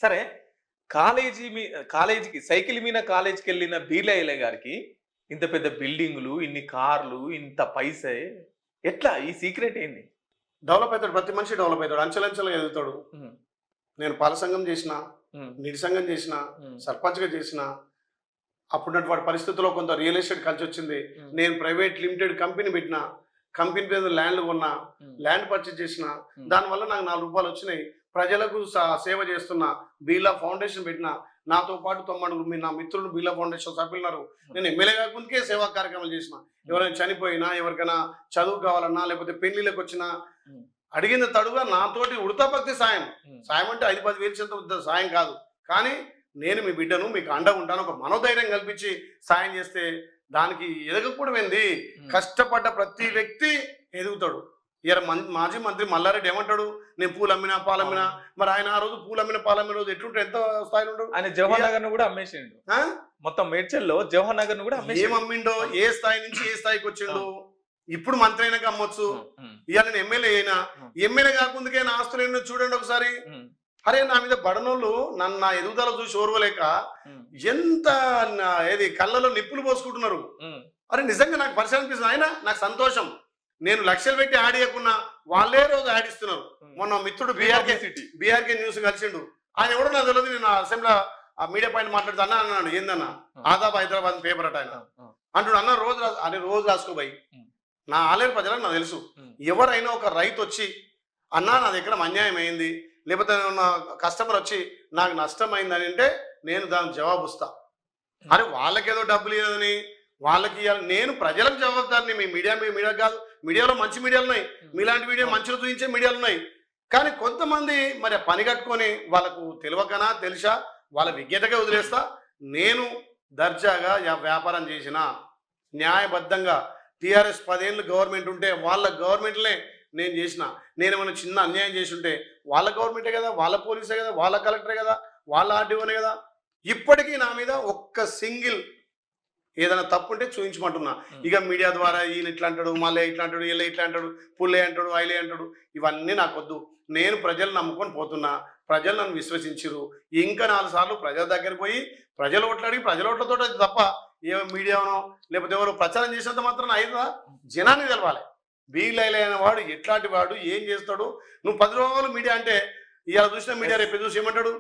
సరే కాలేజీ మీ కాలేజీకి సైకిల్ మీద కాలేజీకెళ్ళిన బీర్లయ్య గారికి ఇంత పెద్ద బిల్డింగులు, ఇన్ని కార్లు, ఇంత పైసే ఎట్లా? ఈ సీక్రెట్ ఏంది? డెవలప్ అవుతాడు. ప్రతి మనిషి డెవలప్ అవుతాడు. అంచెలంచెలుగా ఎదుగుతాడు. హ్మ్. నేను పాల సంఘం చేసిన, హ్మ్. నీటి సంఘం చేసిన, హ్మ్. సర్పంచ్‌గా చేసిన. అప్పుడున్నటువంటి పరిస్థితుల్లో కొంత రియల్ ఎస్టేట్ కలిసొచ్చింది. హ్మ్. నేను ప్రైవేట్ లిమిటెడ్ కంపెనీ పెట్టిన. కంపెనీ పేరు ల్యాండ్‌లు కొన్నా. హ్మ్. ల్యాండ్ పర్చేజ్ చేసిన. హ్మ్. దానివల్ల నాకు రూ. 4 వచ్చినాయి. ప్రజలకు సేవ చేస్తున్నా. బీర్లా ఫౌండేషన్ పెట్టిన. నాతో పాటు 90 నా మిత్రులు బీర్లా ఫౌండేషన్ సభ్యులున్నారు. నేను ఎమ్మెల్యే కాకముందుకే సేవా కార్యక్రమాలు చేసిన. ఎవరైనా చనిపోయినా, ఎవరికైనా చదువు కావాలన్నా, లేకపోతే పెళ్ళిళ్ళకొచ్చినా హ్మ్. అడిగిన తడుగా నాతోటి ఉడతా భక్తి సాయం. హ్మ్. సాయం అంటే 5, 10 వేలు చెంత సాయం కాదు. కానీ నేను మీ బిడ్డను, మీకు అండగా ఉంటాను. ఒక మనోధైర్యం కల్పించి సాయం చేస్తే దానికి ఎదగకపోవడం ఏంది? హ్మ్. కష్టపడ్డ ప్రతి వ్యక్తి ఎదుగుతాడు. ఇయాల మాజీ మంత్రి మల్లారెడ్డి ఏమంటాడు? నేను పూలమ్మినా, పాలమ్మినా. అవును. మరి ఆయన ఆ రోజు పూలమ్మిన, పాలమ్మిన రోజు ఎట్లుంటే ఎంత స్థాయిలో ఉండడు? ఆయన జవహర్ నగర్‌ను గూడా అమ్మేసిండు. ఆ? మొత్తం మేడ్చల్‌లో జవహర్ నగర్‌ను గూడా ఏం అమ్మేసిండు. అమ్మిండో, ఏ స్థాయి నుంచి ఏ స్థాయికి వచ్చిండు? అవును. ఇప్పుడు మంత్రి అయినాక అమ్మొచ్చు. హ్మ్. హ్మ్. ఇవాళ నేను ఎమ్మెల్యే అయినా. హ్మ్. ఎమ్మెల్యే కాకముందుకే నా ఆస్తులు ఎన్నో చూడండి ఒకసారి. హ్మ్. అరే నా మీద బడనోళ్ళు నా ఎదుగుదల చూసి ఓర్వలేక హ్మ్. ఎంత ఏది కళ్ళలో నిప్పులు పోసుకుంటున్నారు. హ్మ్. అరే నిజంగా నాకు పరిచయం అనిపిస్తుంది. ఆయన నాకు సంతోషం. నేను లక్షలు పెట్టి ఆడియకున్నా వాళ్ళే రోజు ఆడిస్తున్నారు. మొన్న మిత్రుడు బీఆర్కే న్యూస్ కలిసిండు. ఆయన ఎవడో నాకు తెలియదు. నేను అసెంబ్లీ ఆ మీడియా పాయింట్ మాట్లాడుతూ అన్నాడు ఏందన్నా ఆదాబ్ హైదరాబాద్ పేపర్ అట ఆయన అంటుడు అన్న రోజు అని రోజు రాసుకోబోయి నా ఆలేరు ప్రజలకు నాకు తెలుసు. ఎవరైనా ఒక రైతు వచ్చి అన్నా నా దగ్గర అన్యాయం అయింది, లేకపోతే నా కస్టమర్ వచ్చి నాకు నష్టం అయిందని అంటే నేను దానికి జవాబు ఇస్తా. అరే వాళ్ళకేదో డబ్బులు ఇవ్వదని వాళ్ళకి ఇవ్వాలి. నేను ప్రజలకు జవాబుదారిని. మీ మీడియా కాదు. మీడియాలో మంచి మీడియాలు ఉన్నాయి. మీలాంటి మీడియా మంచిగా చూపించే మీడియాలు ఉన్నాయి. కానీ కొంతమంది మరి పని కట్టుకొని వాళ్ళకు తెలియకనా తెలుసా వాళ్ళ విజ్ఞతగా వదిలేస్తా. నేను దర్జాగా వ్యాపారం చేసిన న్యాయబద్ధంగా టీఆర్ఎస్ 10 ఏళ్ళు గవర్నమెంట్ ఉంటే వాళ్ళ గవర్నమెంట్లే నేను చేసిన. నేనేమైనా చిన్న అన్యాయం చేసి ఉంటే వాళ్ళ గవర్నమెంటే కదా, వాళ్ళ పోలీసే కదా, వాళ్ళ కలెక్టరే కదా, వాళ్ళ ఆర్డీఓనే కదా. ఇప్పటికీ నా మీద ఒక్క సింగిల్ ఏదైనా తప్పు ఉంటే చూపించమంటున్నా. ఇక మీడియా ద్వారా ఈయన ఇట్లా అంటాడు, మళ్ళీ ఇట్లా అంటాడు, వీళ్ళ ఇట్లా అంటాడు, పుల్లే అంటాడు, ఐలే అంటాడు, ఇవన్నీ నాకొద్దు. నేను ప్రజలు నమ్ముకొని పోతున్నా. ప్రజలు నన్ను విశ్వసించరు. ఇంకా 4 సార్లు ప్రజల దగ్గరికి పోయి ప్రజల ఓట్లు అడిగి ప్రజల ఓట్లతో తప్ప ఏ మీడియానో లేకపోతే ఎవరో ప్రచారం చేసినంత మాత్రం అయినా జనాన్ని తెలవాలి. వీలైన వాడు ఎట్లాంటి వాడు, ఏం చేస్తాడు. నువ్వు 10 రోజులు మీడియా అంటే ఇవాళ చూసిన మీడియా రేపు చూసి ఏమంటాడు?